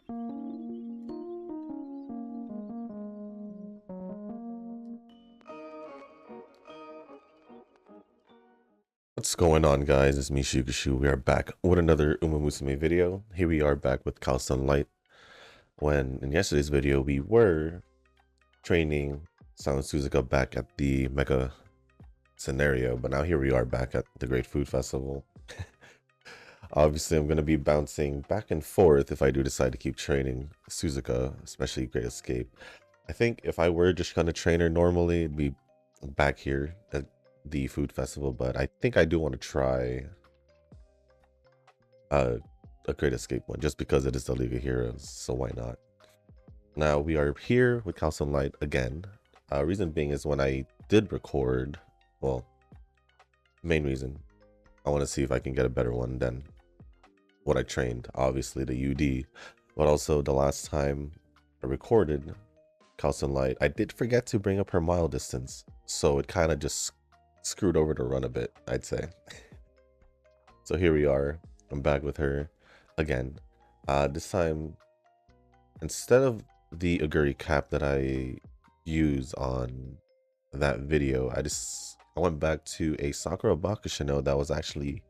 What's going on, guys? It's me, Shukushu. We are back with another Musume video. Here we are back with Calstone Light. When in yesterday's video we were training Silent Suzuka back at the Mega scenario, but now here we are back at the Great Food Festival. Obviously, I'm going to be bouncing back and forth if I do decide to keep training Suzuka, especially Great Escape. I think if I were just going to train her normally, it'd be back here at the food festival, but I think I do want to try a Great Escape one just because it is the League of Heroes, so why not? Now we are here with Calstone Light again. Reason being is when I did record, well, main reason, I want to see if I can get a better one than what I trained, obviously the UD, but also the last time I recorded Calstone Light, I did forget to bring up her mile distance, so it kind of just screwed over the run a bit, I'd say. So here we are. I'm back with her again. This time, instead of the Aguri cap that I used on that video, I went back to a Sakura Bakushino that was actually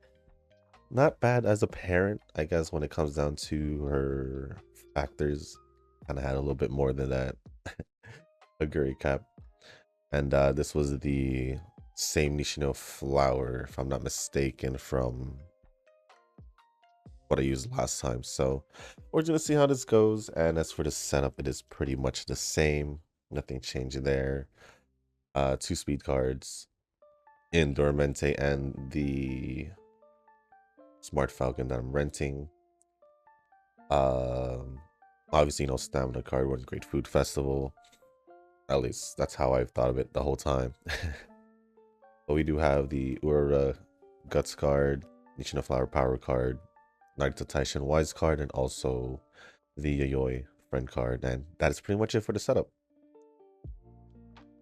not bad as a parent, I guess, when it comes down to her factors. Kind of had a little bit more than that Aguri cap. And this was the same Nishino flower, if I'm not mistaken, from what I used last time. So we're gonna see how this goes. And as for the setup, it is pretty much the same. Nothing changed there. 2 speed cards in Dormente and the Smart Falcon that I'm renting. Obviously no stamina card. We're in Great Food Festival. At least that's how I've thought of it the whole time. But we do have the Ura Guts card, Nishino Flower Power card, Naruto Taishin Wise card, and also the Yayoi Friend card. And that is pretty much it for the setup.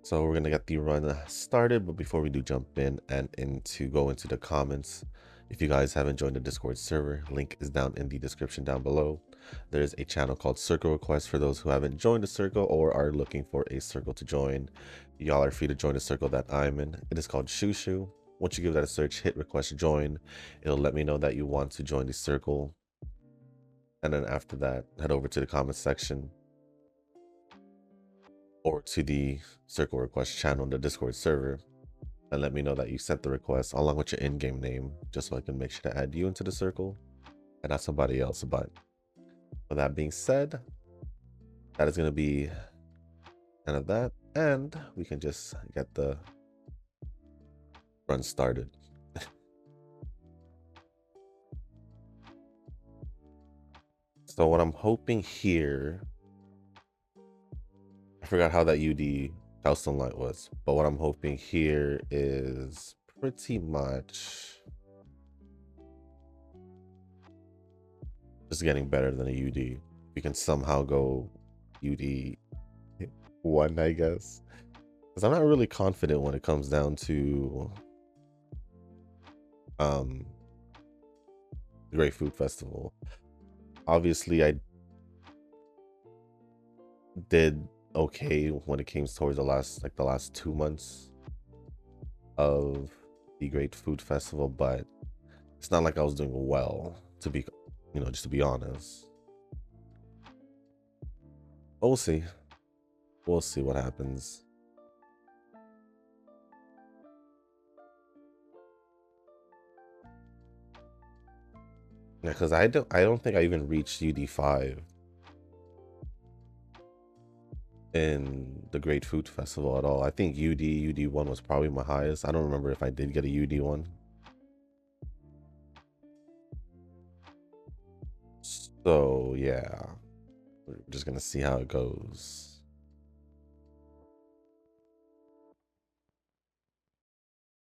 So we're gonna get the run started, but before we do jump in and go into the comments, if you guys haven't joined the Discord server, link is down in the description down below. There's a channel called Circle Request for those who haven't joined the circle or are looking for a circle to join. Y'all are free to join the circle that I'm in. It is called Shushu. Once you give that a search, hit request join. It'll let me know that you want to join the circle. And then after that, head over to the comment section or to the Circle Request channel in the Discord server and let me know that you sent the request along with your in-game name, just so I can make sure to add you into the circle and not somebody else. But with that being said, that is going to be end of that, and we can just get the run started. So what I'm hoping here, I forgot how that UD Calstone Light was, but what I'm hoping here is pretty much just getting better than a UD. We can somehow go UD 1, I guess, because I'm not really confident when it comes down to the Great Food Festival. Obviously, I did okay when it came towards the last 2 months of the Great Food Festival, but it's not like I was doing well, to be, just to be honest. But we'll see. We'll see what happens. Yeah, because I don't think I even reached UD5 in the Great Food Festival at all. I think UD1 was probably my highest. I don't remember if I did get a UD1. So yeah, we're just gonna see how it goes.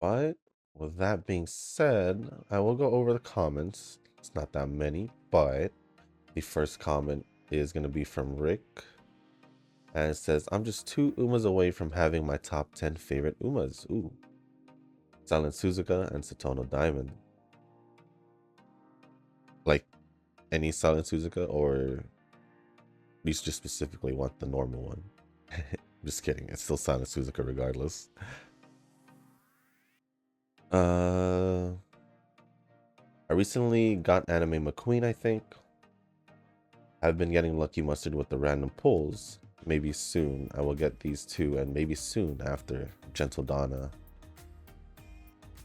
But with that being said, I will go over the comments. It's not that many, but the first comment is gonna be from Rick. And it says, I'm just 2 Umas away from having my top 10 favorite Umas. Ooh. Silent Suzuka and Satono Diamond. Like any Silent Suzuka or You just specifically want the normal one. Just kidding. It's still Sana Suzuka regardless. I recently got Anime McQueen, I think. I've been getting lucky mustard with the random pulls. Maybe soon I will get these two, and maybe soon after Gentle Donna.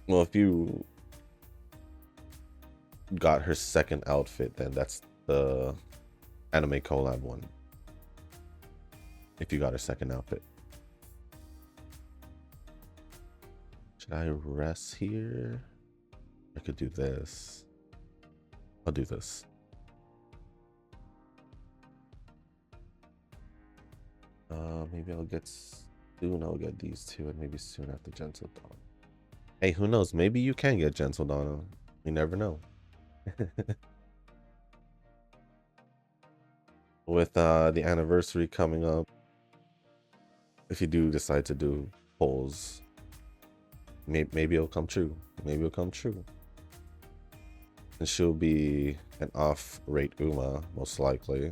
Well, if you got her second outfit, then that's the anime collab one. If you got her second outfit. Should I rest here? I could do this. I'll do this. Maybe I'll get soon. I'll get these two, and maybe soon after Gentle Dawn. Hey, who knows? Maybe you can get Gentle Dawn. You never know. With the anniversary coming up, if you do decide to do polls, maybe it'll come true. Maybe it'll come true. And she'll be an off-rate Uma, most likely.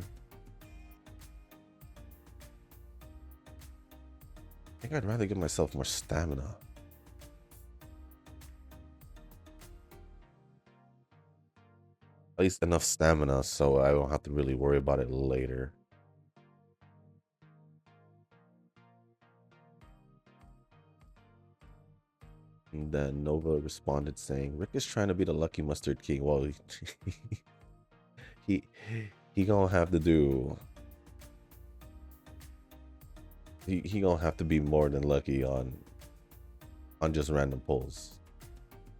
I think I'd rather give myself more stamina. At least enough stamina so I don't have to really worry about it later. And then Nova responded saying, Rick is trying to be the Lucky Mustard King. Well, he gonna have to do... He gonna have to be more than lucky on just random pulls.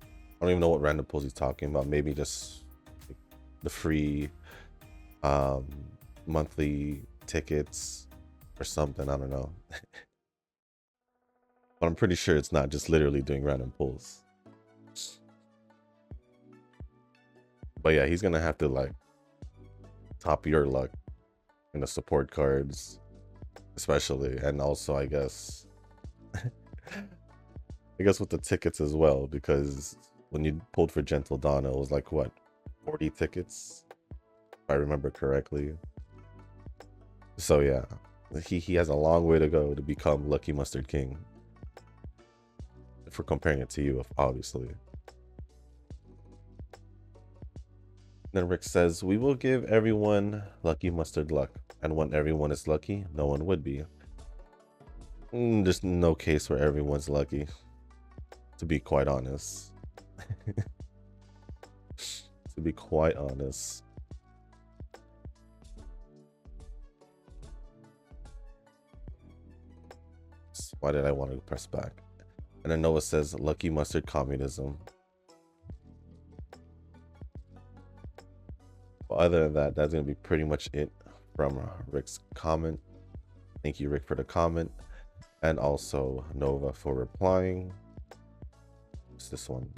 I don't even know what random pulls he's talking about. Maybe just the free monthly tickets or something. I don't know. But I'm pretty sure it's not just literally doing random pulls. But yeah, he's gonna have to like top your luck in the support cards, especially, and also I guess with the tickets as well, because when you pulled for Gentle Donna, it was like what, 40 tickets, if I remember correctly. So yeah, he has a long way to go to become Lucky Mustard King. If we're comparing it to you, obviously. Then Rick says, we will give everyone Lucky Mustard luck, and when everyone is lucky, no one would be. There's no case where everyone's lucky, to be quite honest. To be quite honest. Why did I want to press back? And then Noah says, Lucky Mustard Communism. Well, other than that, that's going to be pretty much it from Rick's comment. Thank you, Rick, for the comment. And also Nova for replying. What's this one?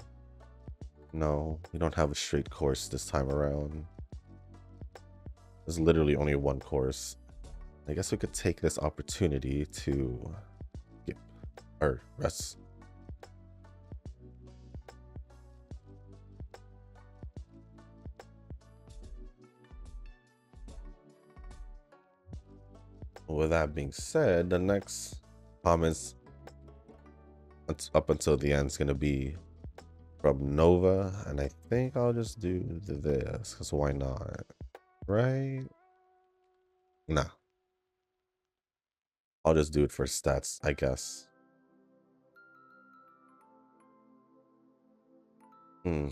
No, we don't have a straight course this time around. There's literally only one course. I guess we could take this opportunity to get our rest. With that being said, the next comments up until the end is going to be from Nova, and I think I'll just do this because why not, right? Nah, I'll just do it for stats, I guess.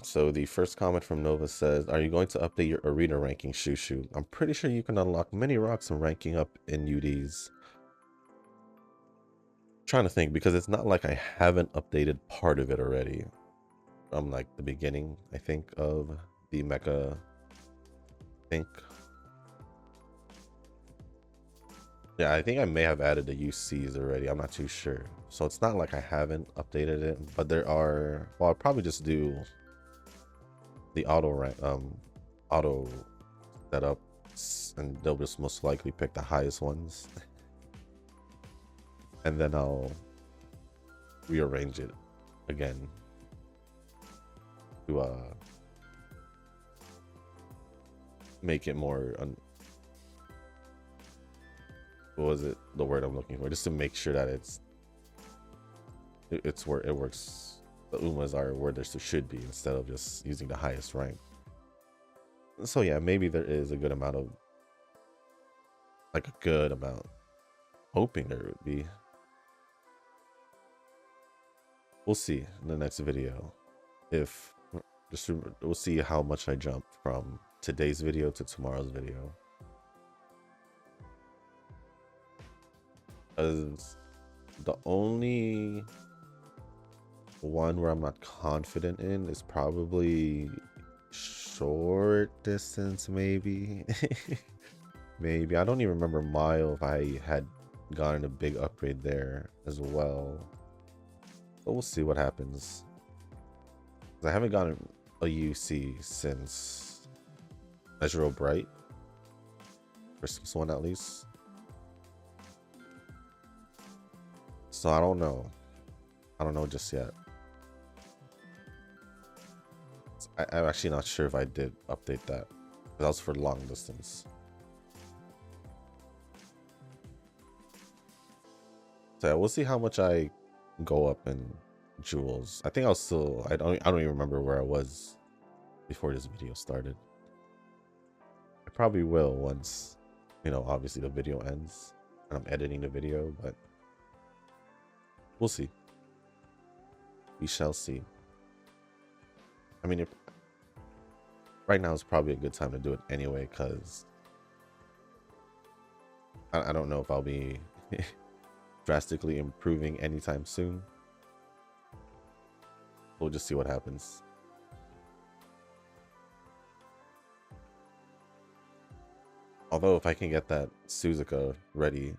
So the first comment from Nova says, are you going to update your arena ranking, Shushu? I'm pretty sure you can unlock many rocks and ranking up in UDs. Trying to think, because it's not like I haven't updated part of it already. From like the beginning, I think, of the mecha. Yeah, I think I may have added the UCs already. I'm not too sure. So it's not like I haven't updated it, but there are, well, I'll probably just do the auto setup, and they'll just most likely pick the highest ones. And then I'll rearrange it again to make it more what was it, the word I'm looking for, just to make sure that it's where it works. The Umas are where they should be instead of just using the highest rank. So yeah, maybe there is a good amount of, like a good amount. Hoping there would be. We'll see in the next video. If just we'll see how much I jump from today's video to tomorrow's video. As the only one where I'm not confident in is probably short distance, maybe. Maybe. I don't even remember mile if I had gotten a big upgrade there as well. But we'll see what happens. I haven't gotten a UC since Measure Bright. Christmas one at least. So I don't know. I don't know just yet. I'm actually not sure if I did update that. That was for long distance. So yeah, we'll see how much I go up in jewels. I think I'll still, I don't even remember where I was before this video started. I probably will once, you know, obviously the video ends and I'm editing the video, but we'll see. We shall see. I mean, right now is probably a good time to do it anyway, because I don't know if I'll be drastically improving anytime soon. We'll just see what happens. Although if I can get that Suzuka ready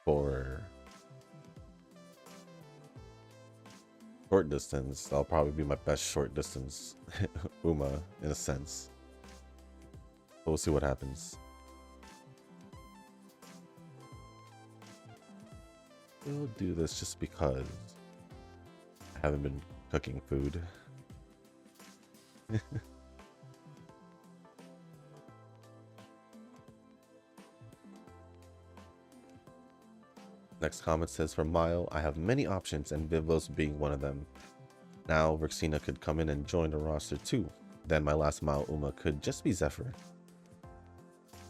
for short distance, that'll probably be my best short distance Uma in a sense. But we'll see what happens. We'll do this just because I haven't been cooking food. Next comment says, for Mile, I have many options and Vivlos being one of them. Now Rexina could come in and join the roster too. Then my last Mile Uma could just be Zephyr.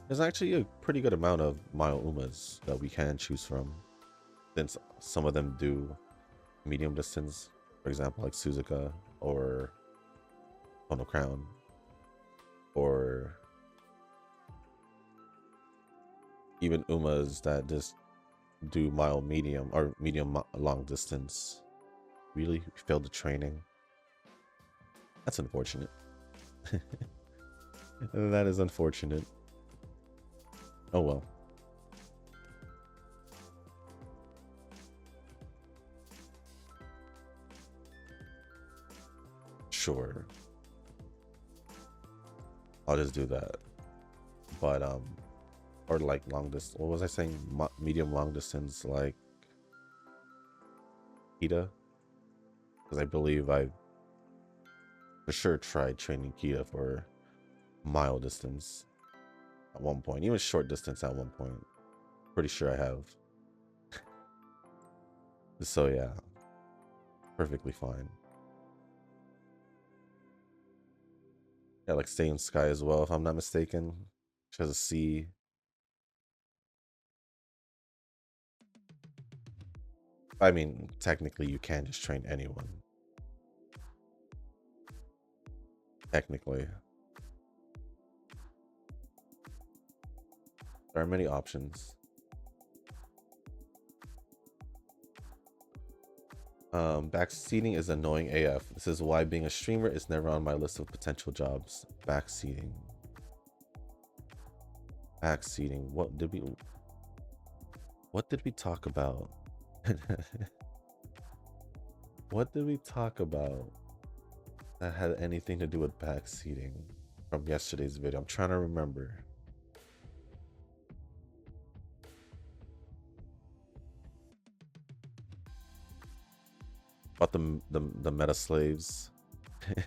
There's actually a pretty good amount of Mile Umas that we can choose from, since some of them do medium distance, for example, like Suzuka or Tono Crown, or even Umas that just do mile medium or medium long distance. Really failed the training. That's unfortunate. That is unfortunate. Oh well. Sure, I'll just do that. But or like long distance, what was I saying, medium long distance, like Kita, because I believe I for sure tried training Kita for mile distance at one point, even short distance at one point. Pretty sure I have. So yeah, perfectly fine. Yeah, like Stay in Sky as well, if I'm not mistaken. She has a C. I mean, technically you can just train anyone. Technically. There are many options. Backseating is annoying AF. This is why being a streamer is never on my list of potential jobs. Backseating. Backseating. What did we talk about? What did we talk about that had anything to do with backseating from yesterday's video? I'm trying to remember. About the meta slaves. Is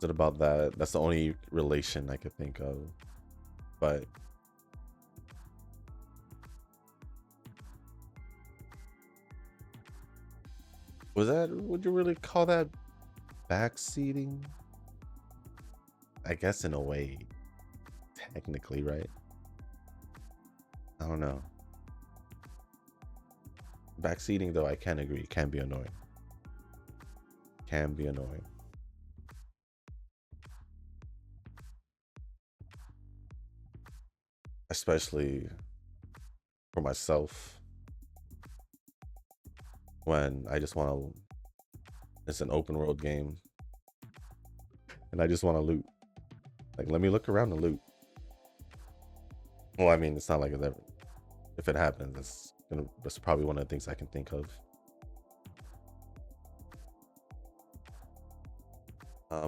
it about that? That's the only relation I could think of. But would you really call that backseating? I guess in a way, technically, right? I don't know. Backseating, though, I can agree, can be annoying. Can be annoying. Especially for myself when I just want to, it's an open world game and I just want to loot. Like, let me look around and loot. Well, I mean, it's not like it's ever, if it happens, that's probably one of the things I can think of.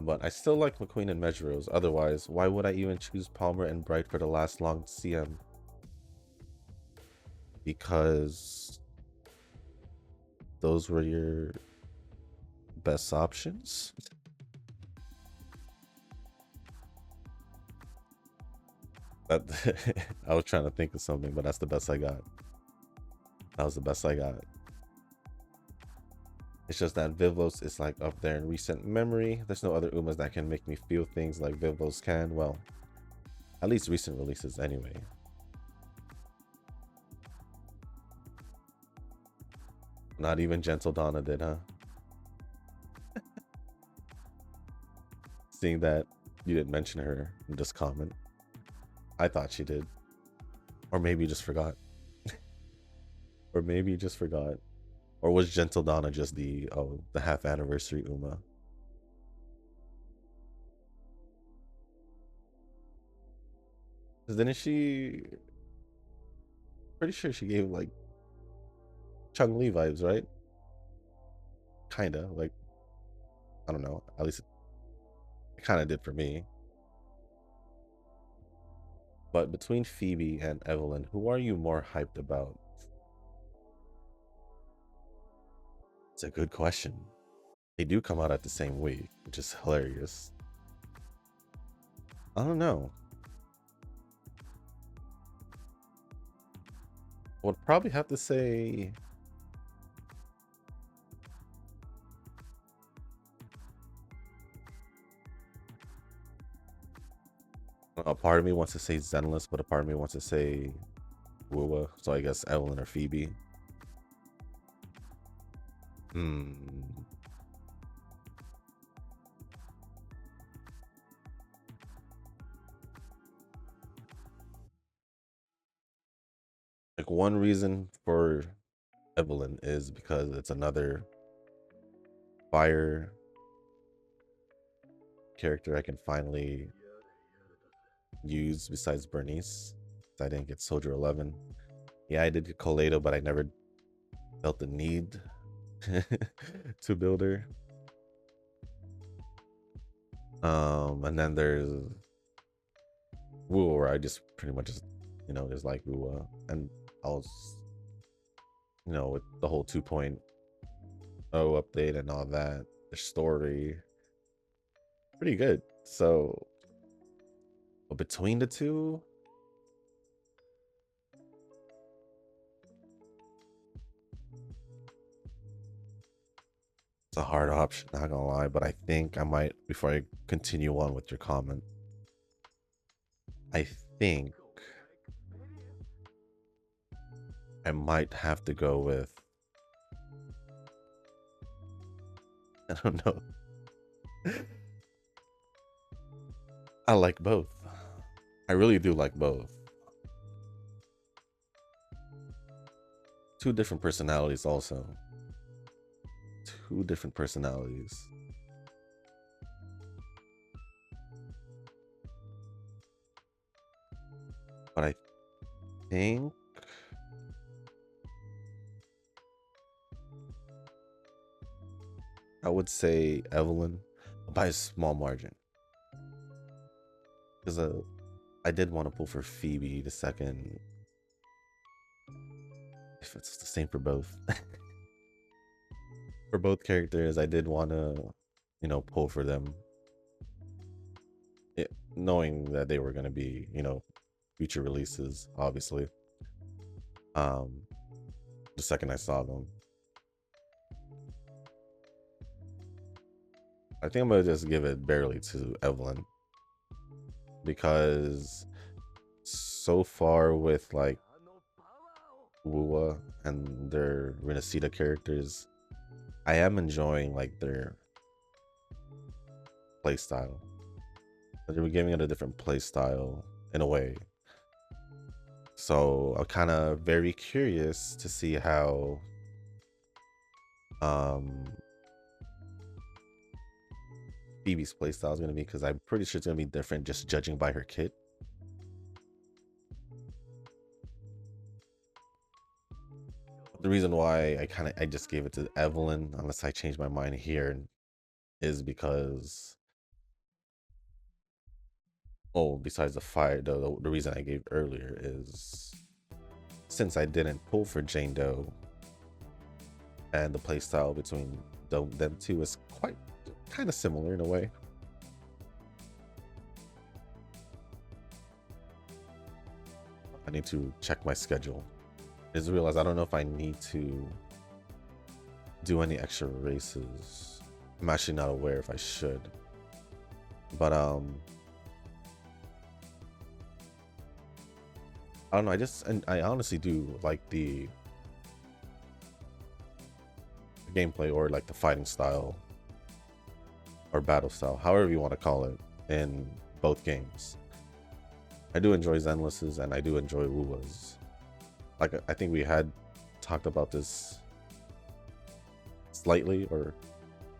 But I still like McQueen and Measures. Otherwise, why would I even choose Palmer and Bright for the last long CM? Because those were your best options. That I was trying to think of something, but that's the best I got. That was the best I got. It's just that Vivlos is like up there in recent memory. There's no other Umas that can make me feel things like Vivlos can. Well, at least recent releases anyway. Not even Gentle Donna did, huh? Seeing that you didn't mention her in this comment. I thought she did. Or maybe you just forgot. Or maybe you just forgot. Or was Gentle Donna just the half anniversary Uma? Because didn't she, pretty sure she gave like Chung Li vibes, right? Kinda, like, I don't know, at least it kind of did for me. But between Phoebe and Evelyn, who are you more hyped about? It's a good question. They do come out at the same week, which is hilarious. I don't know. I would probably have to say a part of me wants to say Zenless, but a part of me wants to say Wua. So I guess Evelyn or Phoebe. Like, one reason for Evelyn is because it's another fire character I can finally use besides Bernice. I didn't get Soldier 11. Yeah, I did get Coleto, but I never felt the need to build her. And then there's Wu, where I just pretty much just, just like Wu. And I was, with the whole 2.0 update and all that, the story, pretty good. So, but between the two, it's a hard option, not gonna lie. But I think I might, before I continue on with your comment, I think I might have to go with, I don't know. I like both. I really do like both. Two different personalities also. Two different personalities. But I think I would say Evelyn by a small margin. Because I did want to pull for Phoebe the second. If it's the same for both. For both characters, I did want to, pull for them. Knowing that they were going to be, future releases, obviously. The second I saw them. I think I'm gonna just give it barely to Evelyn, because so far with like Wuwa and their Renacida characters, I am enjoying like their play style. They were giving it a different play style in a way. So I'm kind of very curious to see how Phoebe's playstyle is going to be, because I'm pretty sure it's going to be different just judging by her kit. The reason why I just gave it to Evelyn, unless I change my mind here, is because, oh, besides the fire, the reason I gave earlier is since I didn't pull for Jane Doe, and the playstyle between them two is kind of similar in a way. I need to check my schedule. I just realized I don't know if I need to do any extra races. I'm actually not aware if I should. But I don't know. I honestly do like the gameplay, or like the fighting style or battle style, however you want to call it, in both games. I do enjoy Zenless's and I do enjoy Wuwa's. Like, I think we had talked about this slightly, or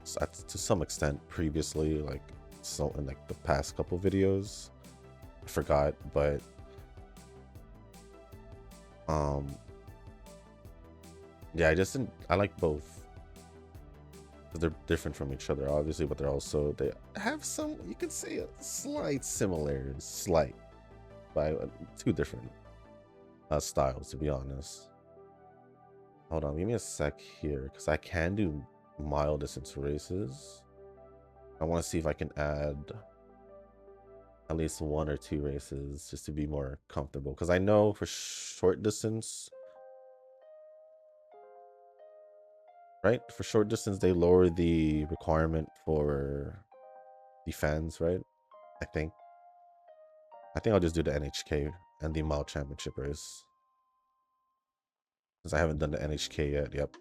to some extent previously, like so in like the past couple videos. I forgot, but yeah, I like both. They're different from each other, obviously, but they have some, you could say, a slight slight, by two different styles, to be honest. Hold on, give me a sec here, because I can do mile distance races. I want to see if I can add at least 1 or 2 races just to be more comfortable, because I know for short distance, right? For short distance, they lower the requirement for the fans, right? I think I'll just do the NHK and the mile championship race, since I haven't done the NHK yet. Yep.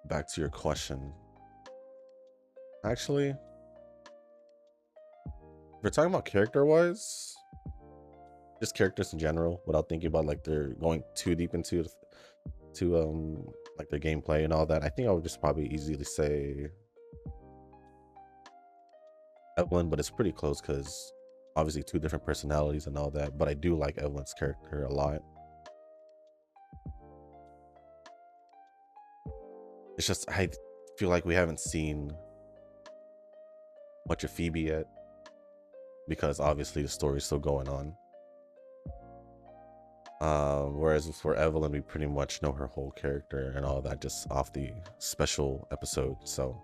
Back to your question. Actually, if we're talking about character-wise, just characters in general, without thinking about like they're going too deep into like their gameplay and all that, I think I would just probably easily say Evelyn, but it's pretty close because obviously 2 different personalities and all that. But I do like Evelyn's character a lot. It's just I feel like we haven't seen much of Phoebe yet, because obviously the story's still going on. Whereas for Evelyn, we pretty much know her whole character and all that just off the special episode. So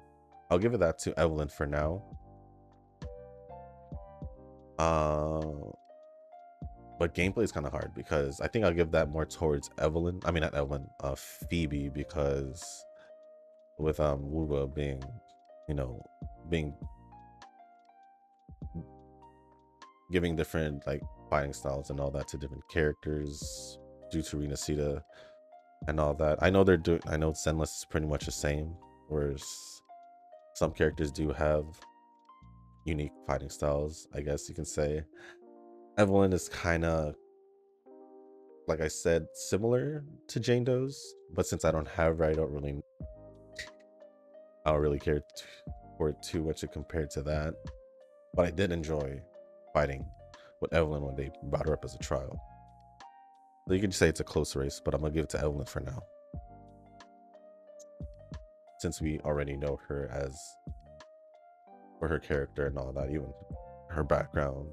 I'll give it that to Evelyn for now. But gameplay is kind of hard, because I think I'll give that more towards Evelyn. I mean, not Evelyn, Phoebe, because with Wuba being, giving different like fighting styles and all that to different characters due to Renacida and all that. I know Zenless is pretty much the same, whereas some characters do have unique fighting styles, I guess you can say. Evelyn is kind of, like I said, similar to Jane Doe's, but since I don't have her, I don't really care for it too much compared to that. But I did enjoy fighting with Evelyn when they brought her up as a trial. So you could say it's a close race, but I'm gonna give it to Evelyn for now, since we already know her for her character and all that, even her background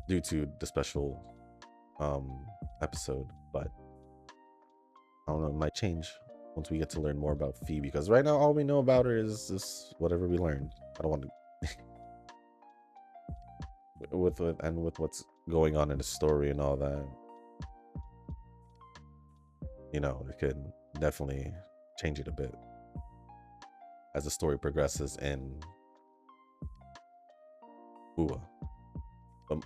due to the special episode. But I don't know, it might change once we get to learn more about Phoebe, because right now all we know about her is whatever we learned. I don't want to with what's going on in the story and all that, you know, it could definitely change it a bit as the story progresses in Ua. But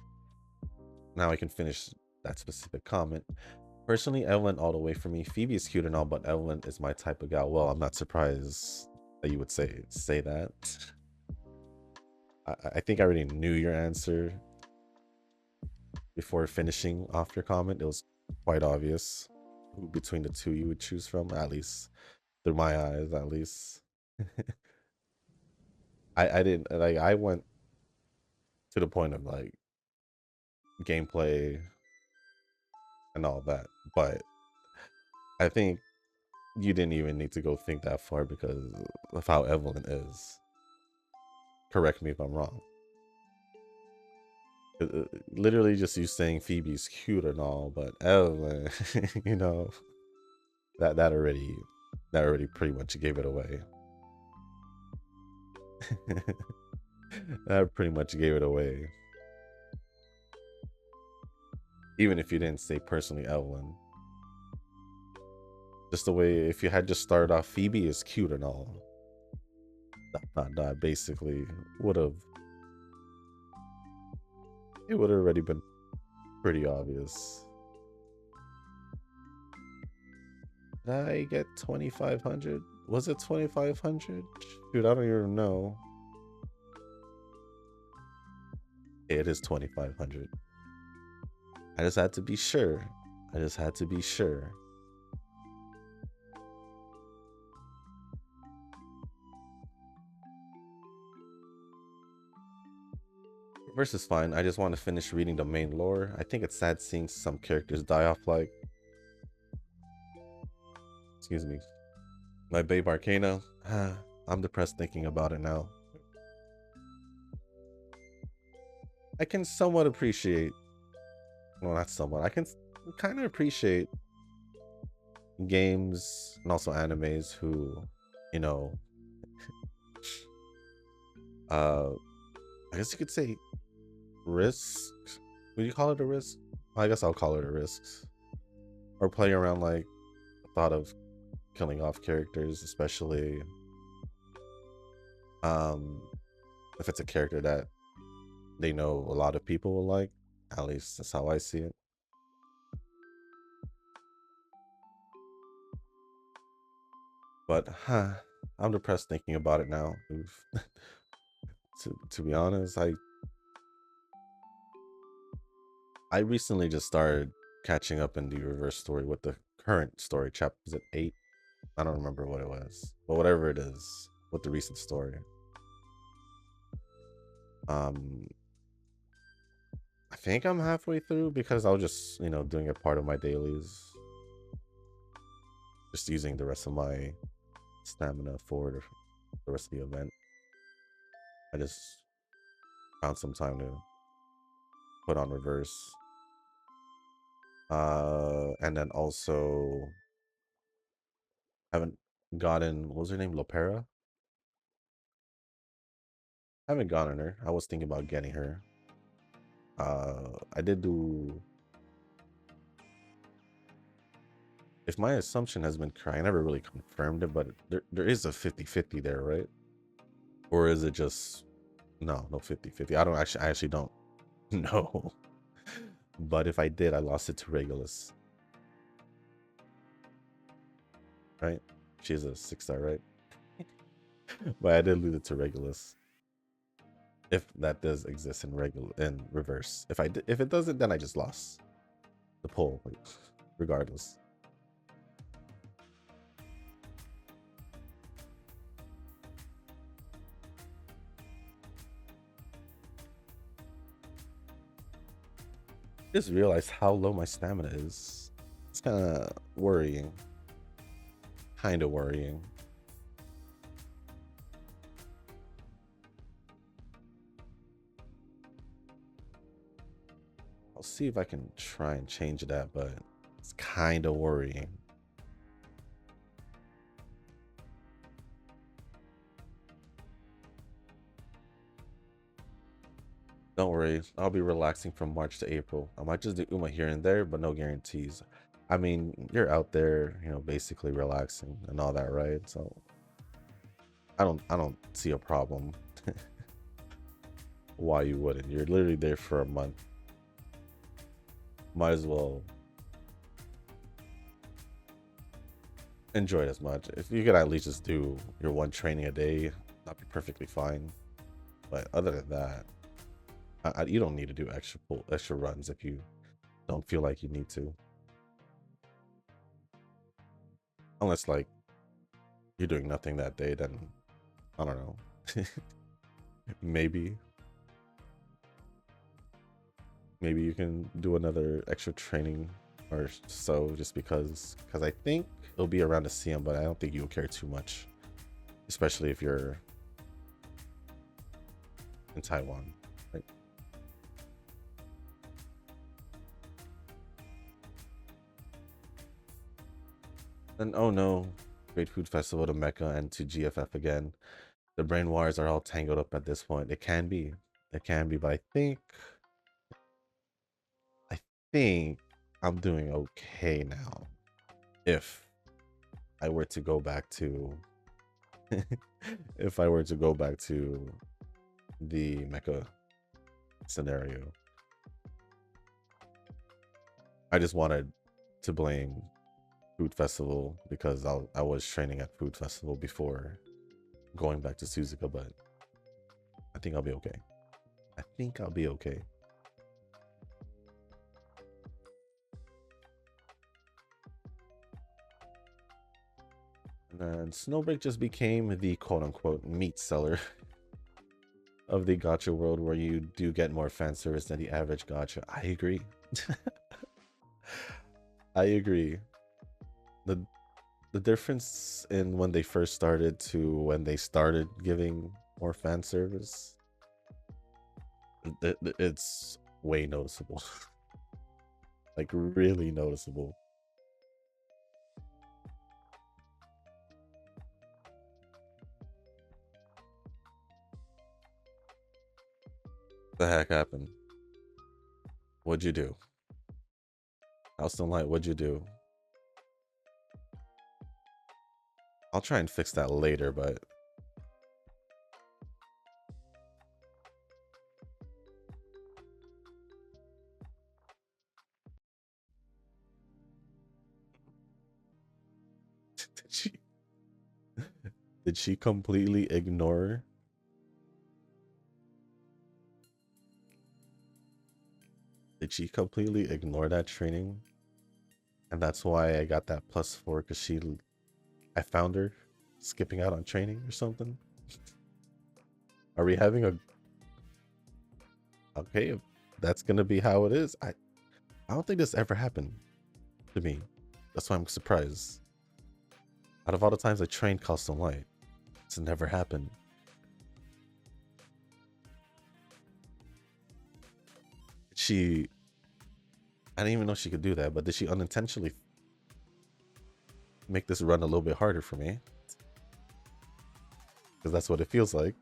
now I can finish that specific comment. Personally, Evelyn all the way for me. Phoebe is cute and all, but Evelyn is my type of gal. Well, I'm not surprised that you would say that. I think I already knew your answer before finishing off your comment. It was quite obvious who between the two you would choose from, at least through my eyes, at least. I didn't like, I went to the point of like gameplay and all that, but I think you didn't even need to go think that far because of how Evelyn is. Correct me if I'm wrong. Literally just you saying Phoebe's cute and all, but Evelyn, you know, that already pretty much gave it away. That pretty much gave it away. Even if you didn't say personally Evelyn. Just the way, if you had just started off Phoebe is cute and all. That basically would have, it would have already been pretty obvious. Did I get 2,500? Was it 2,500? Dude, I don't even know. It is 2,500. I just had to be sure. I just had to be sure. Verse is fine. I just want to finish reading the main lore. I think it's sad seeing some characters die off like... Excuse me. My babe Arcana. I'm depressed thinking about it now. I can somewhat appreciate... Well, not somewhat. I can kind of appreciate games and also animes who, you know... I guess you could say risk. Would you call it a risk? I guess I'll call it a risk. Or play around like the thought of killing off characters, especially if it's a character that they know a lot of people will like. At least that's how I see it. But I'm depressed thinking about it now. To be honest, I recently just started catching up in the reverse story with the current story. Chapter, is it 8? I don't remember what it was, but whatever it is with the recent story. I think I'm halfway through because I was just, you know, doing a part of my dailies, just using the rest of my stamina for the rest of the event. I just found some time to put on reverse. And then also haven't gotten, what was her name, Lopera? I haven't gotten her. I was thinking about getting her. I did do, if my assumption has been correct, I never really confirmed it, but there is a 50-50 there, right? Or is it just no 50-50? I actually don't know. But if I did, I lost it to Regulus, right? She's a 6-star, right? But I did lose it to Regulus, if that does exist in reverse. If it doesn't, then I just lost the poll, regardless. Just realized how low my stamina is. It's kind of worrying. Kind of worrying. I'll see if I can try and change that, but it's kind of worrying. Don't worry, I'll be relaxing from March to April. I might just do Uma here and there, but no guarantees. I mean, you're out there, you know, basically relaxing and all that, right? So I don't see a problem why you wouldn't. You're literally there for a month. Might as well enjoy it as much. If you could at least just do your one training a day, that'd be perfectly fine. But other than that, you don't need to do extra runs if you don't feel like you need to. Unless like you're doing nothing that day, then I don't know. maybe you can do another extra training or so, just because I think it'll be around the CM, but I don't think you'll care too much, especially if you're in Taiwan, right? Then oh no, Great Food Festival to Mecca and to GFF again. The brain wires are all tangled up at this point. It can be, but I think I'm doing okay now. If I were to go back to, if I were to go back to the Mecca scenario, I just wanted to blame Food Festival because I was training at Food Festival before going back to Suzuka, but I think I'll be okay. I think I'll be okay. And then Snowbreak just became the quote-unquote meat seller of the gacha world, where you do get more fan service than the average gacha. I agree. I agree. The difference in when they first started to when they started giving more fan service, it's way noticeable. Like really noticeable. The heck happened? What'd you do? Calstone Light, what'd you do? I'll try and fix that later, but did she did she completely ignore? Did she completely ignore that training? And that's why I got that +4, because I found her skipping out on training or something. Are we having a okay? If that's gonna be how it is. I don't think this ever happened to me. That's why I'm surprised. Out of all the times I trained Calstone Light, it's never happened. I didn't even know she could do that, but did she unintentionally make this run a little bit harder for me? Because that's what it feels like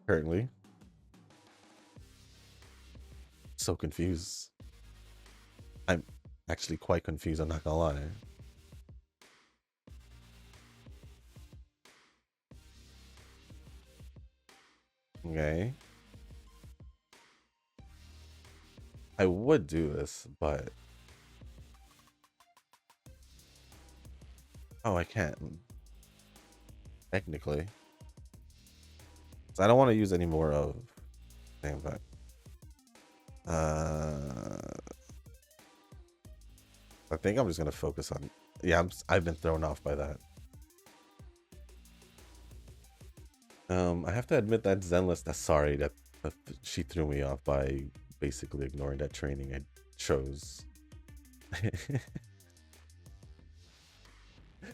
currently. So confused. I'm actually quite confused, I'm not gonna lie. Okay. I would do this, but oh, I can't. Technically. So I don't want to use any more of damn, but I think I'm just gonna focus on yeah, I've been thrown off by that. I have to admit that Zenless, that's sorry that she threw me off by basically ignoring that training I chose.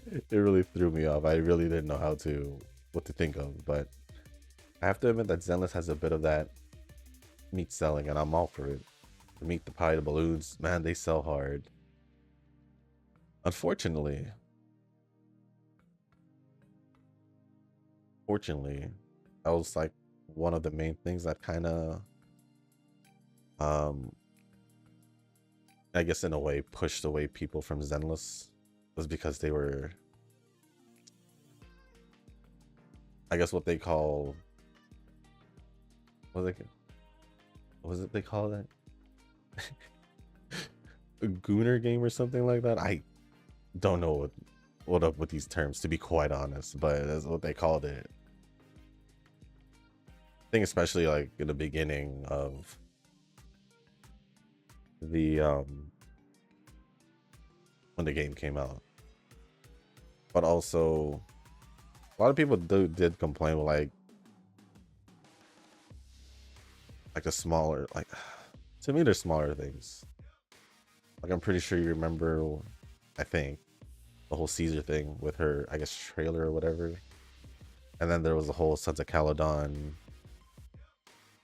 It really threw me off. I really didn't know what to think of, but I have to admit that Zenless has a bit of that meat selling, and I'm all for it. The meat, the pie, the balloons, man, they sell hard. Unfortunately, that was like one of the main things that kind of um I guess in a way pushed away people from Zenless was because they were, I guess what they call, what was it they call that? A gooner game or something like that. I don't know what up with these terms, to be quite honest, but that's what they called it. I think especially like in the beginning of the when the game came out. But also a lot of people did complain with like the smaller, like, to me they're smaller things. Like I'm pretty sure you remember, I think, the whole Caesar thing with her, I guess, trailer or whatever. And then there was the whole Sons of Caledon,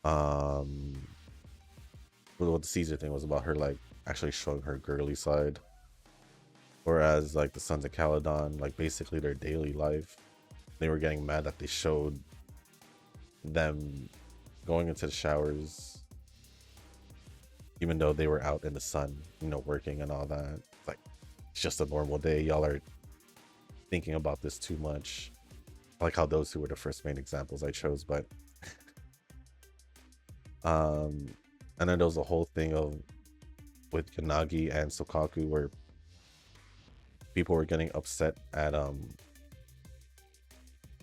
what the Caesar thing was about, her like actually showing her girly side. Whereas like the Sons of Caledon, like basically their daily life, they were getting mad that they showed them going into the showers even though they were out in the sun, you know, working and all that. It's like, it's just a normal day. Y'all are thinking about this too much. I like how those two were the first main examples I chose, but and then there was a whole thing of with Yanagi and Sokaku where people were getting upset at I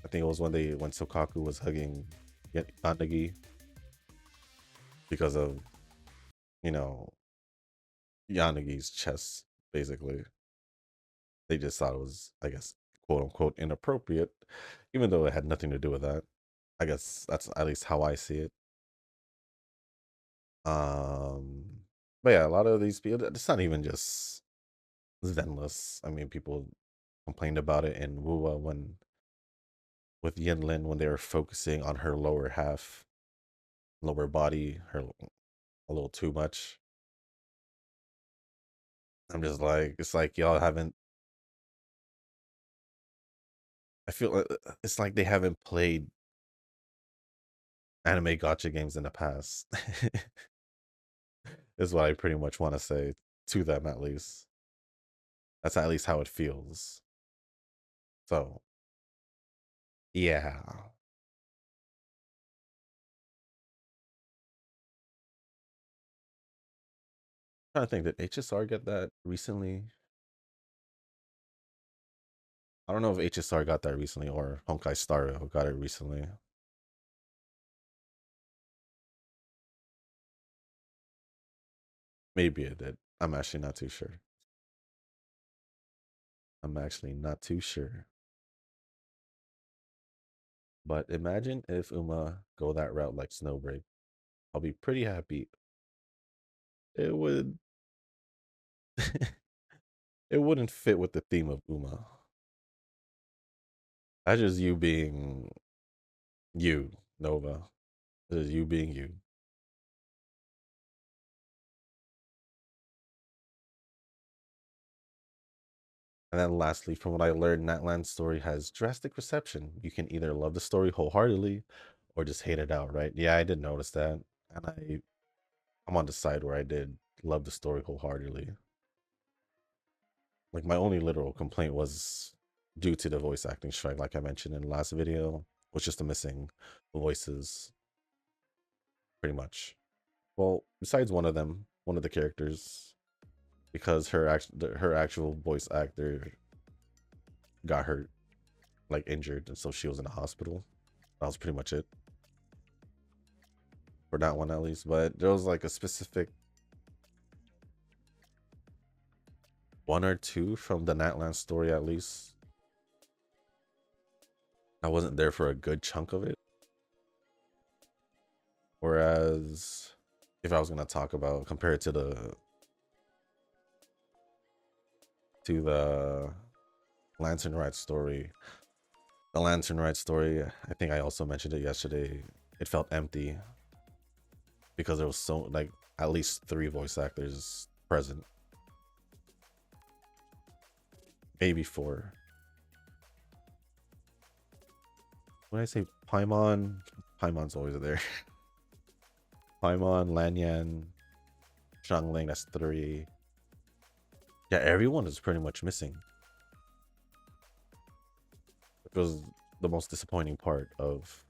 think it was when Sokaku was hugging Yanagi because of, you know, Yanagi's chest, basically. They just thought it was, I guess, quote unquote inappropriate, even though it had nothing to do with that. I guess that's at least how I see it. But yeah, a lot of these people, it's not even just Zenless. I mean, people complained about it in Wuwa when with Yinlin when they were focusing on her lower half, lower body, her a little too much. I'm just like, it's like y'all haven't. I feel like it's like they haven't played anime gotcha games in the past. Is what I pretty much want to say to them, at least. That's at least how it feels. So, yeah. I'm trying to think, did HSR get that recently? I don't know if HSR got that recently or Honkai Star Rail got it recently. Maybe it did. I'm actually not too sure. I'm actually not too sure. But imagine if Uma go that route like Snowbreak. I'll be pretty happy. It would it wouldn't fit with the theme of Uma. That's just you being you, Nova. That's just you being you. And then lastly, from what I learned, Natlan's story has drastic reception. You can either love the story wholeheartedly or just hate it outright. Yeah, I did notice that. And I'm on the side where I did love the story wholeheartedly. Like my only literal complaint was due to the voice acting strike, like I mentioned in the last video, was just the missing voices, pretty much. Well, besides one of them, one of the characters, because her actual voice actor got hurt, like injured, and so she was in the hospital. That was pretty much it for that one, at least. But there was like a specific one or two from the Natlan story, at least. I wasn't there for a good chunk of it. Whereas, if I was gonna talk about compared to the Lantern Ride story, the Lantern Ride story, I think I also mentioned it yesterday. It felt empty because there was so like at least 3 voice actors present, maybe 4. When I say Paimon, Paimon's always there. Paimon, Lanyan, Xiangling, that's 3. Yeah, everyone is pretty much missing. Which was the most disappointing part of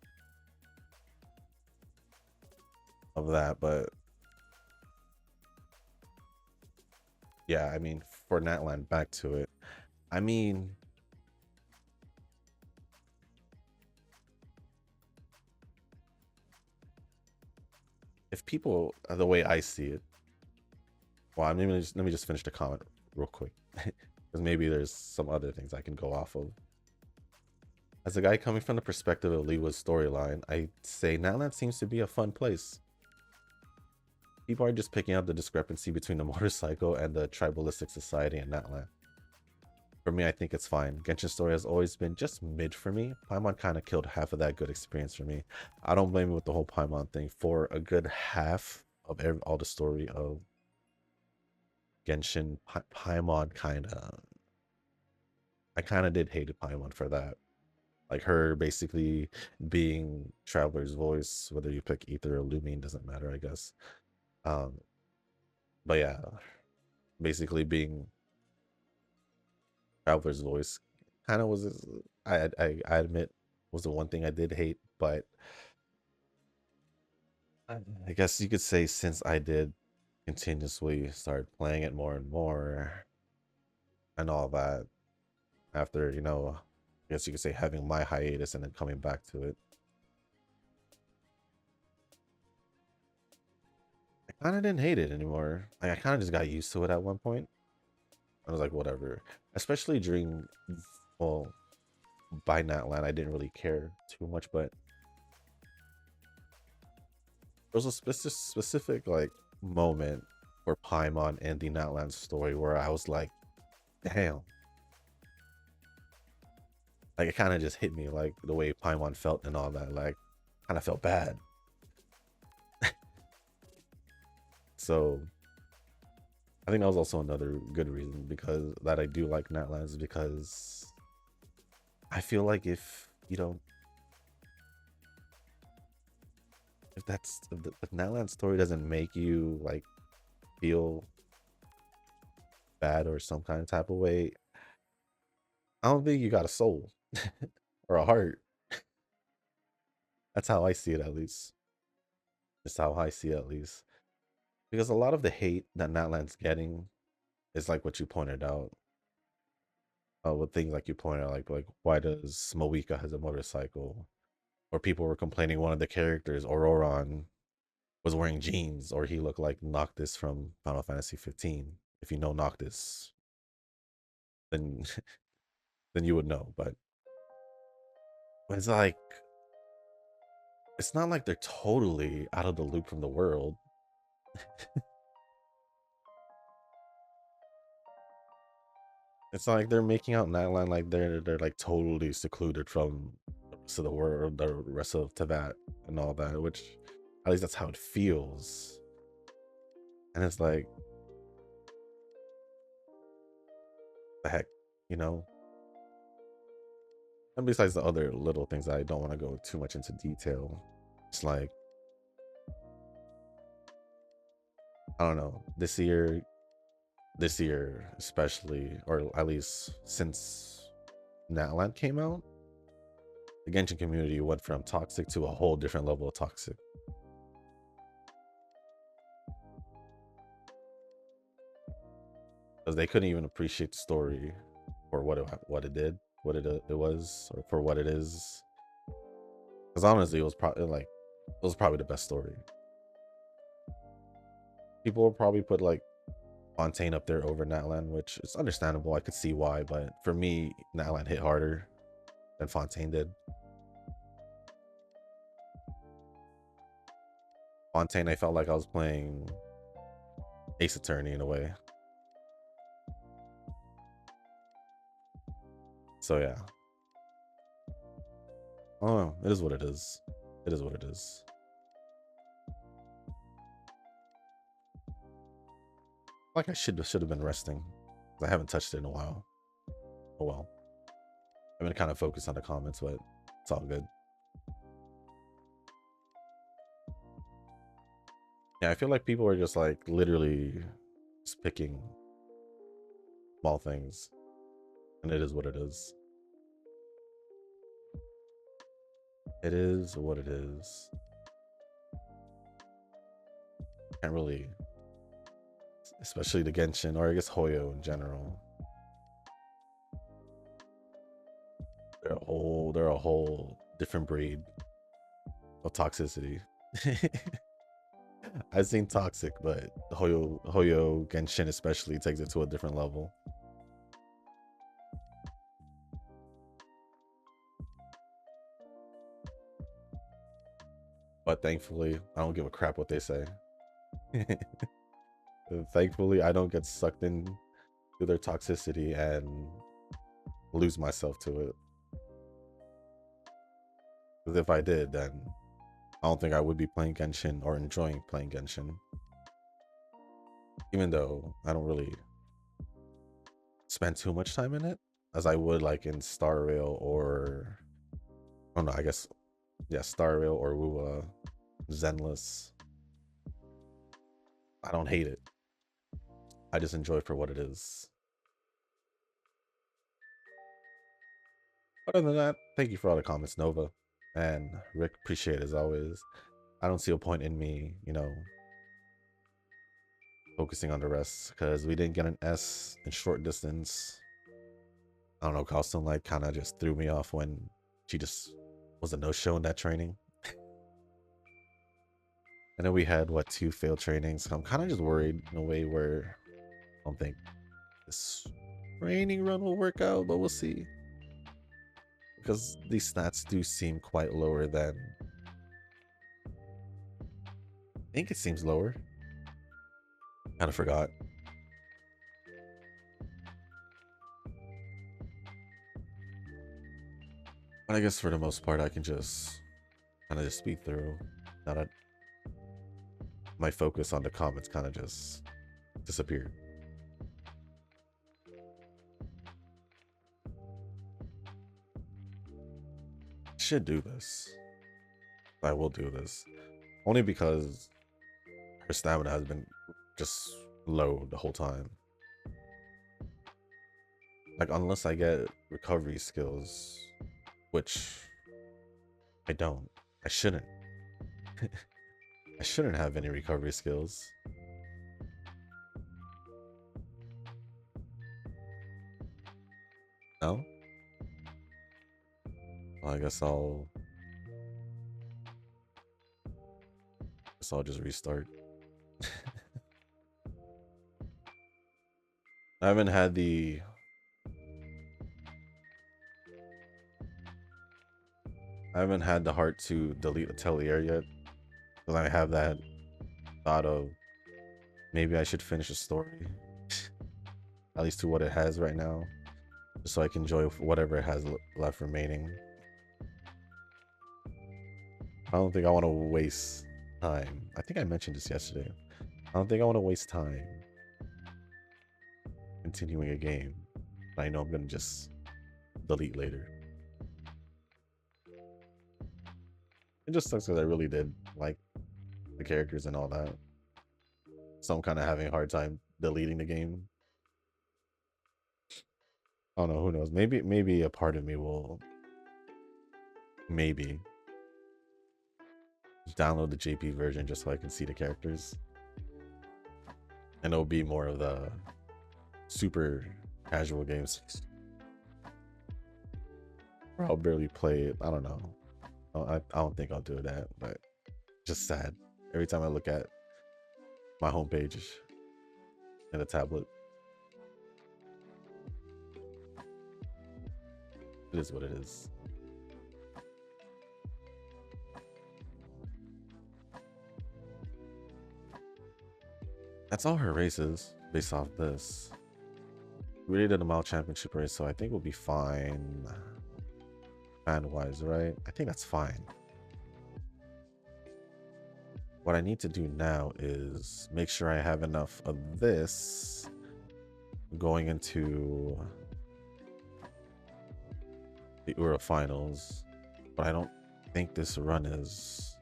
that, but yeah, I mean, for Natland, back to it. I mean, if people, the way I see it, well, let me just finish the comment real quick, because maybe there's some other things I can go off of. As a guy coming from the perspective of Liwa's storyline, I say Natland seems to be a fun place. People are just picking up the discrepancy between the motorcycle and the tribalistic society in Natland. For me, I think it's fine. Genshin's story has always been just mid for me. Paimon kind of killed half of that good experience for me. I don't blame you with the whole Paimon thing. For a good half of all the story of Genshin, Paimon I kind of did hate Paimon for that. Like her basically being Traveler's voice, whether you pick Ether or Lumine, doesn't matter, I guess. But yeah, basically being Traveler's voice kind of was, I admit, was the one thing I did hate. But I guess you could say since I did continuously start playing it more and more and all that, after, you know, I guess you could say having my hiatus and then coming back to it, I kind of didn't hate it anymore. I kind of just got used to it at one point. I was like, whatever. Especially during, well, by Natland, I didn't really care too much, but there was a specific like moment for Paimon and the Natland story where I was like, damn. Like it kind of just hit me, like the way Paimon felt and all that. Like, kind of felt bad. So I think that was also another good reason because that I do like Natlands, because I feel like if you don't, if the Natland story doesn't make you like feel bad or some kind of type of way, I don't think you got a soul or a heart. That's how I see it, at least. That's how I see it, at least. Because a lot of the hate that Natland's getting is like what you pointed out. With things like you pointed out, like why does Moika has a motorcycle? Or people were complaining one of the characters, Auroron, was wearing jeans, or he looked like Noctis from Final Fantasy 15. If you know Noctis, then then you would know. But it's like, it's not like they're totally out of the loop from the world. It's not like they're making out Nightline like they're like totally secluded from the rest of the world, the rest of Teyvat and all that, which at least that's how it feels. And it's like, the heck, you know? And besides the other little things, I don't want to go too much into detail. It's like, I don't know, this year especially, or at least since Natland came out, the Genshin community went from toxic to a whole different level of toxic. Because they couldn't even appreciate the story for what it did, what it was, or for what it is. Because honestly, it was probably the best story. People will probably put like Fontaine up there over Natland, which is understandable. I could see why, but for me, Natland hit harder than Fontaine did. Fontaine, I felt like I was playing Ace Attorney in a way. So yeah. Oh, it is what it is. It is what it is. Like I should have been resting. I haven't touched it in a while. Oh well. I'm gonna kind of focus on the comments, but it's all good. Yeah, I feel like people are just like literally just picking small things, and it is what it is. It is what it is. Can't really, especially the Genshin or I guess Hoyo in general. They're a whole different breed of toxicity. I've seen toxic, but Hoyo Genshin especially takes it to a different level. But thankfully, I don't give a crap what they say. Thankfully, I don't get sucked into their toxicity and lose myself to it. Because if I did, then I don't think I would be playing Genshin or enjoying playing Genshin. Even though I don't really spend too much time in it as I would like in Star Rail or oh no, I guess yeah, Star Rail or Wua, Zenless. I don't hate it. I just enjoy it for what it is. Other than that, thank you for all the comments, Nova and Rick. Appreciate it as always. I don't see a point in me, focusing on the rest because we didn't get an S in short distance. I don't know, Calstone Light kind of just threw me off when she just was a no-show in that training. And then we had, what, 2 failed trainings. So I'm kind of just worried in a way where I don't think this training run will work out, but we'll see. Because these stats do seem quite lower than... I think it seems lower. Kind of forgot. But I guess for the most part, I can just kind of just speed through. Now that my focus on the comments kind of just disappeared. Should do this. I will do this. Only because her stamina has been just low the whole time. Like, unless I get recovery skills, which I don't. I shouldn't. I shouldn't have any recovery skills. No? Well, I guess I'll just restart. I haven't had the heart to delete Atelier yet. Because I have that thought of maybe I should finish the story. At least to what it has right now. Just so I can enjoy whatever it has left remaining. I don't think I want to waste time. I think I mentioned this yesterday. I don't think I want to waste time continuing a game that I know I'm going to just delete later. It just sucks because I really did like the characters and all that. So I'm kind of having a hard time deleting the game. I don't know, who knows? Maybe a part of me will maybe download the JP version just so I can see the characters. And it'll be more of the super casual games. Or I'll barely play it. I don't know. I don't think I'll do that, but just sad. Every time I look at my homepage in a tablet, it is what it is. That's all her races based off this. We already did a mile championship race, so I think we'll be fine. Fan wise, right? I think that's fine. What I need to do now is make sure I have enough of this going into the Ura finals, but I don't think this run is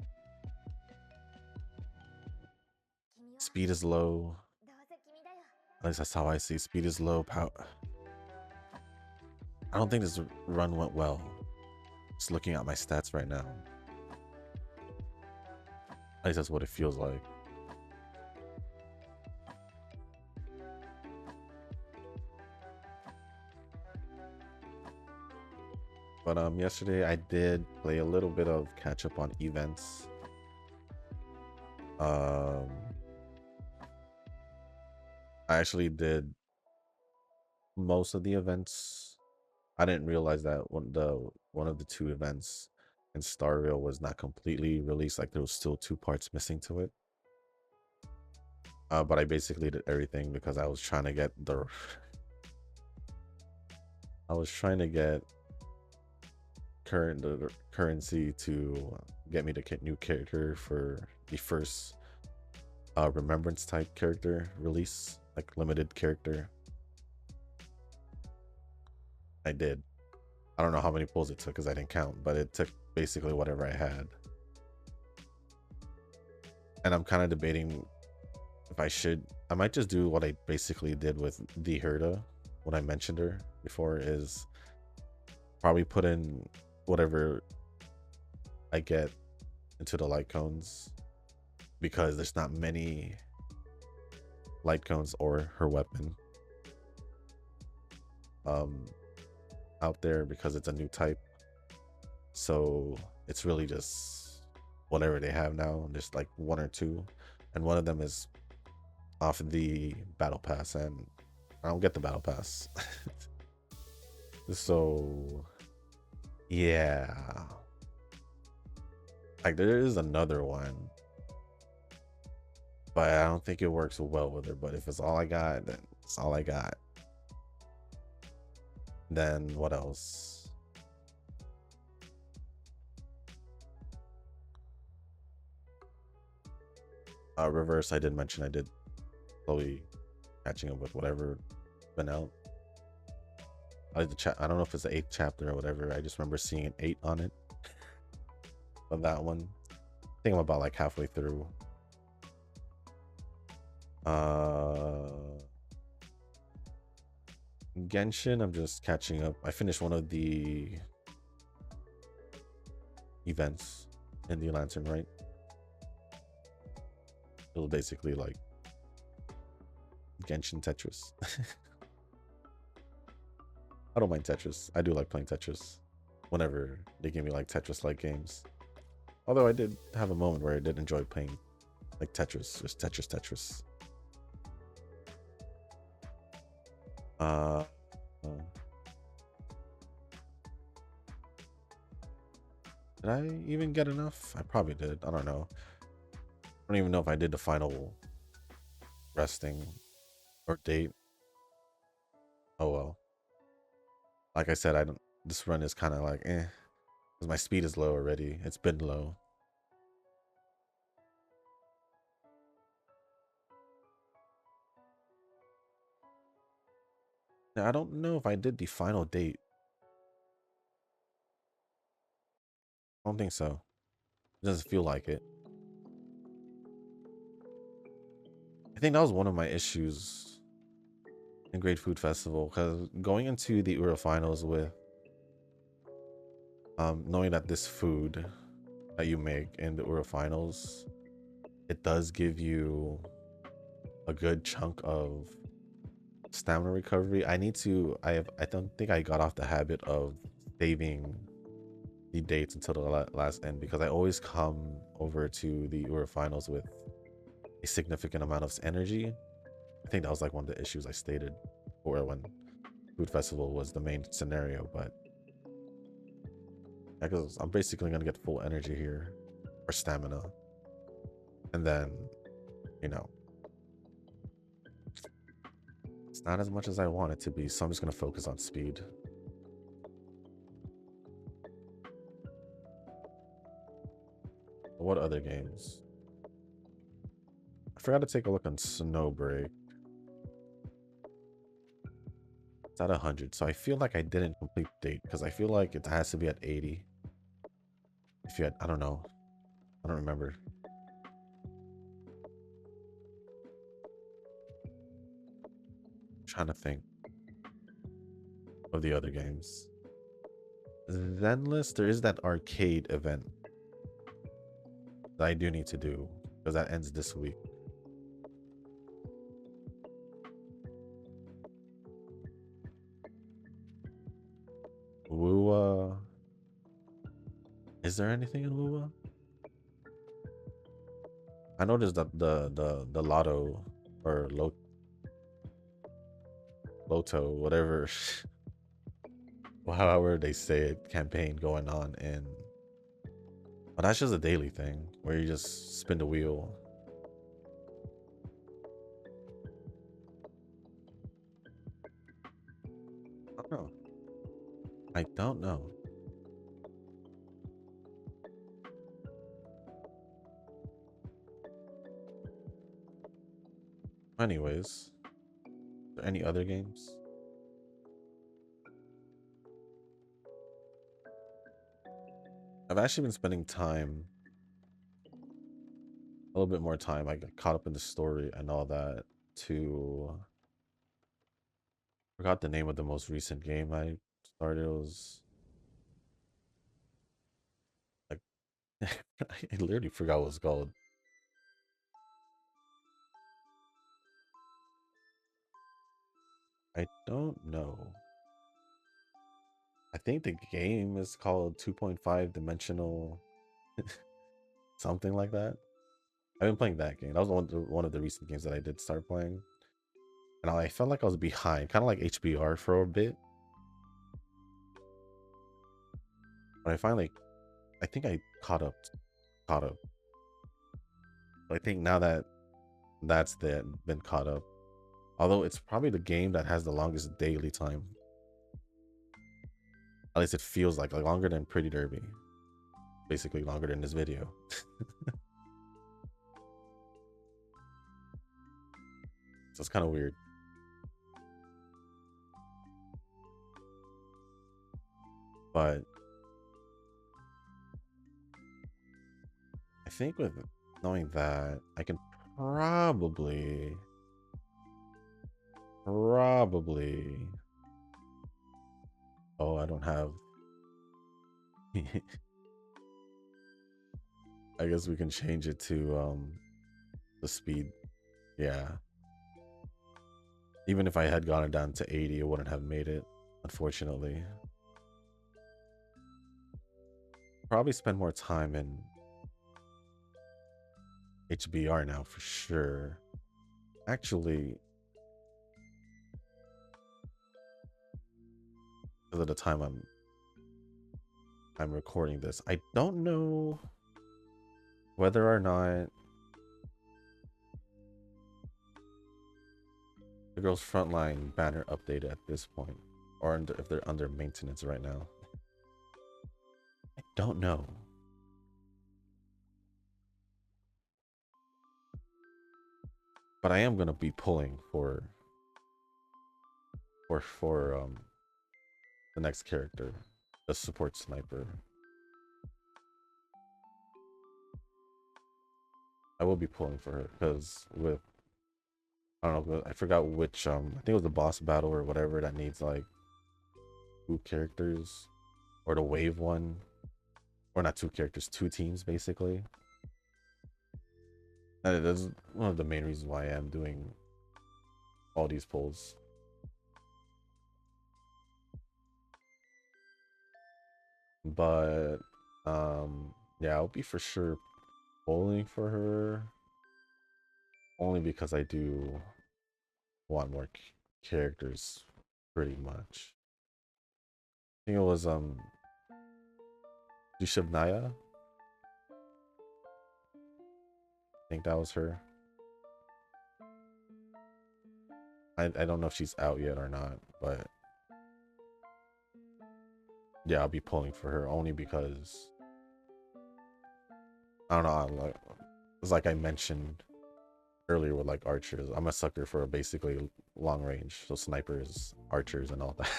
speed is low. At least that's how I see speed is low. I don't think this run went well. Just looking at my stats right now. At least that's what it feels like. But yesterday I did play a little bit of catch up on events. I actually did most of the events. I didn't realize that one of the two events in Starville was not completely released. Like there was still 2 parts missing to it. But I basically did everything because I was trying to get currency to get me the new character for the first remembrance type character release, like limited character. I did. I don't know how many pulls it took because I didn't count, but it took basically whatever I had. And I'm kind of debating if I might just do what I basically did with the Herda when I mentioned her before, is probably put in whatever I get into the light cones, because there's not many light cones or her weapon out there because it's a new type. So it's really just whatever they have now. There's like 1 or 2, and one of them is off the battle pass, and I don't get the battle pass. So yeah, like there is another one, but I don't think it works well with her. But if it's all I got, then it's all I got. Then what else? Reverse, I did mention I did slowly catching up with whatever been out. I like the I don't know if it's the 8th chapter or whatever. I just remember seeing an 8 on it. Of that one. I think I'm about like halfway through. Genshin, I'm just catching up. I finished one of the events in the Lantern, right? It was basically like Genshin Tetris. I don't mind Tetris. I do like playing Tetris whenever they give me like Tetris-like games. Although I did have a moment where I did enjoy playing like Tetris, just Tetris. Did I even get enough? I probably did. I don't know. I don't even know if I did the final resting or date. Oh well. Like I said, I don't. This run is kind of like because my speed is low already. It's been low. Now, I don't know if I did the final date. I don't think so. It doesn't feel like it. I think that was one of my issues in Great Food Festival, because going into the Ura finals with knowing that this food that you make in the Ura finals, it does give you a good chunk of stamina recovery. I don't think I got off the habit of saving the dates until the last end, because I always come over to the Ura finals with a significant amount of energy. I think that was like one of the issues I stated for when Food Festival was the main scenario, but because I'm basically gonna get full energy here, or stamina, and then it's not as much as I want it to be, so I'm just gonna focus on speed. What other games? I forgot to take a look on Snowbreak. It's at 100, so I feel like I didn't complete date, because I feel like it has to be at 80. If you had, I don't know. I don't remember. Trying to think of the other games. Zenless, there is that arcade event that I do need to do because that ends this week. Wua. Is there anything in Wua? I noticed that the Lotto or Loto, whatever, however they say it, campaign going on, and but that's just a daily thing where you just spin the wheel. I don't know. I don't know. Anyways, are there any other games? I've actually been spending time, a little bit more time. I got caught up in the story and all that. To forgot the name of the most recent game I started. It was like I literally forgot what it's called. I don't know. I think the game is called 2.5 dimensional something like that. I've been playing that game. That was one of the recent games that I did start playing. And I felt like I was behind, kind of like HBR for a bit. But I think I caught up. Caught up. I think now that been caught up. Although it's probably the game that has the longest daily time. At least it feels like longer than Pretty Derby. Basically longer than this video. So it's kind of weird. But I think with knowing that, I can probably oh, I don't have I guess we can change it to the speed. Yeah. Even if I had gone it down to 80, it wouldn't have made it, unfortunately. Probably spend more time in HBR now for sure. Actually, because of the time I'm recording this, I don't know whether or not the girls frontline banner updated at this point, or if they're under maintenance right now. I don't know. But I am gonna be pulling for the next character, the support sniper. I will be pulling for her because with I don't know, I forgot which I think it was the boss battle or whatever that needs like 2 characters, or the wave one, or not 2 characters, 2 teams basically. And that's one of the main reasons why I am doing all these pulls. But yeah, I'll be for sure pulling for her only because I do want more characters pretty much. I think it was Dushabnaya. I think that was her. I don't know if she's out yet or not, but yeah, I'll be pulling for her only because I don't know. It's like I mentioned earlier with like archers. I'm a sucker for basically long range, so snipers, archers, and all that.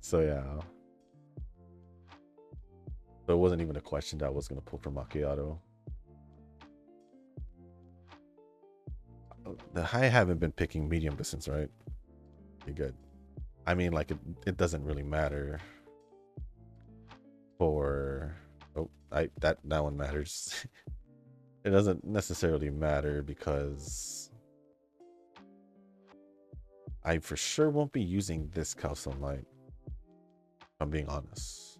So yeah. So it wasn't even a question that I was gonna pull for macchiato. I haven't been picking medium distance, right? Pretty good. I mean, like it doesn't really matter for. Oh, that one matters. It doesn't necessarily matter because I for sure won't be using this Calstone Light. If I'm being honest.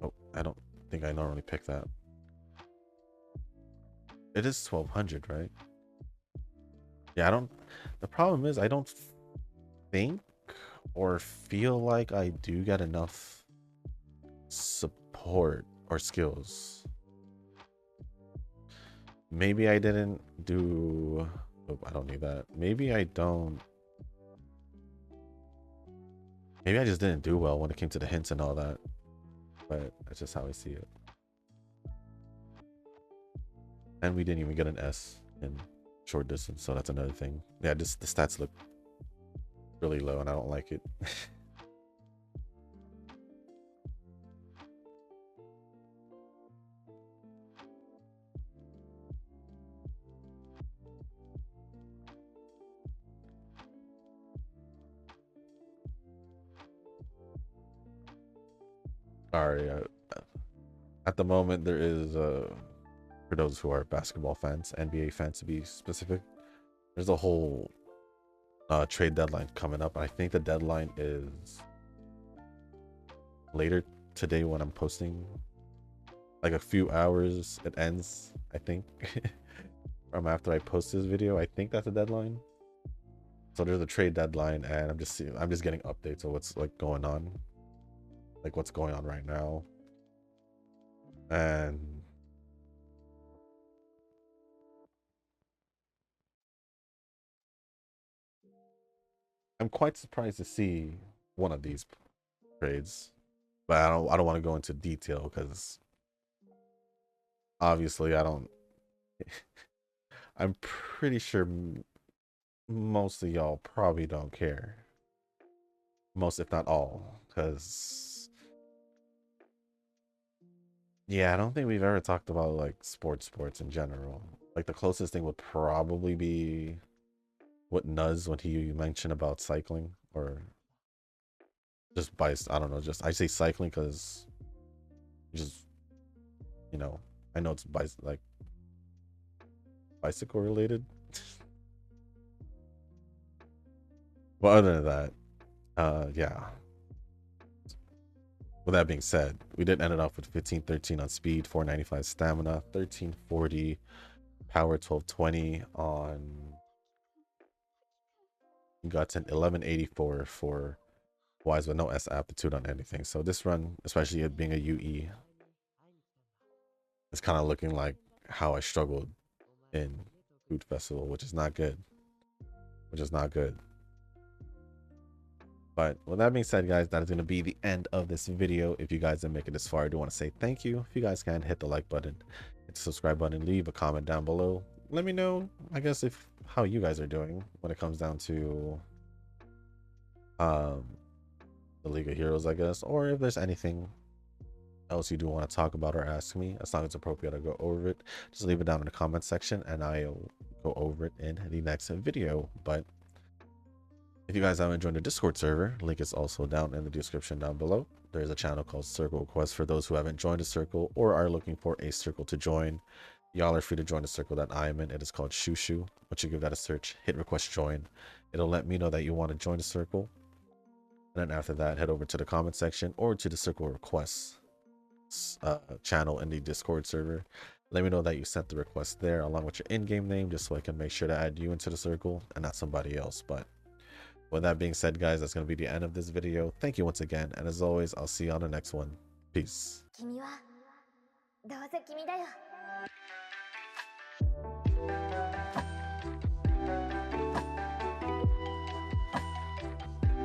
Oh, I don't think I normally pick that. It is 1200, right? Yeah, I don't. The problem is I don't think or feel like I do get enough support or skills. Maybe I didn't do. Oh, I don't need that. Maybe I don't. Maybe I just didn't do well when it came to the hints and all that. But that's just how I see it. And we didn't even get an S in short distance, so that's another thing. Yeah, just the stats look really low and I don't like it. Sorry. At the moment, there is, for those who are basketball fans, NBA fans to be specific, there's a whole trade deadline coming up. I think the deadline is later today when I'm posting. Like a few hours, it ends, I think. From after I post this video, I think that's the deadline. So there's a trade deadline, and I'm just getting updates of what's like going on, like what's going on right now, and I'm quite surprised to see one of these trades, but I don't want to go into detail because obviously I don't. I'm pretty sure most of y'all probably don't care, most if not all, because yeah, I don't think we've ever talked about like sports in general. Like the closest thing would probably be what Nuz when he mentioned about cycling, or just by I don't know, just I say cycling because just you know I know it's like bicycle related. But other than that, yeah. With that being said, we did end it off with 1513 on speed, 495 stamina, 1340 power, 1220 on guts, and 1184 for wise with no S aptitude on anything. So this run, especially it being a UE, is kind of looking like how I struggled in Food Festival, which is not good. Which is not good. But with that being said, guys, that is going to be the end of this video. If you guys didn't make it this far, I do want to say thank you. If you guys can, hit the like button, hit the subscribe button, leave a comment down below. Let me know, I guess, if how you guys are doing when it comes down to the League of Heroes, I guess, or if there's anything else you do want to talk about or ask me. As long as it's appropriate, I'll go over it. Just leave it down in the comment section and I'll go over it in the next video. But if you guys haven't joined the Discord server, link is also down in the description down below. There's a channel called Circle Quest for those who haven't joined a circle or are looking for a circle to join. Y'all are free to join the circle that I am in. It is called Shushu. Once you give that a search, hit request join. It'll let me know that you want to join the circle. And then after that, head over to the comment section or to the circle requests channel in the Discord server. Let me know that you sent the request there along with your in-game name, just so I can make sure to add you into the circle and not somebody else. But with that being said, guys, that's going to be the end of this video. Thank you once again, and as always, I'll see you on the next one. Peace.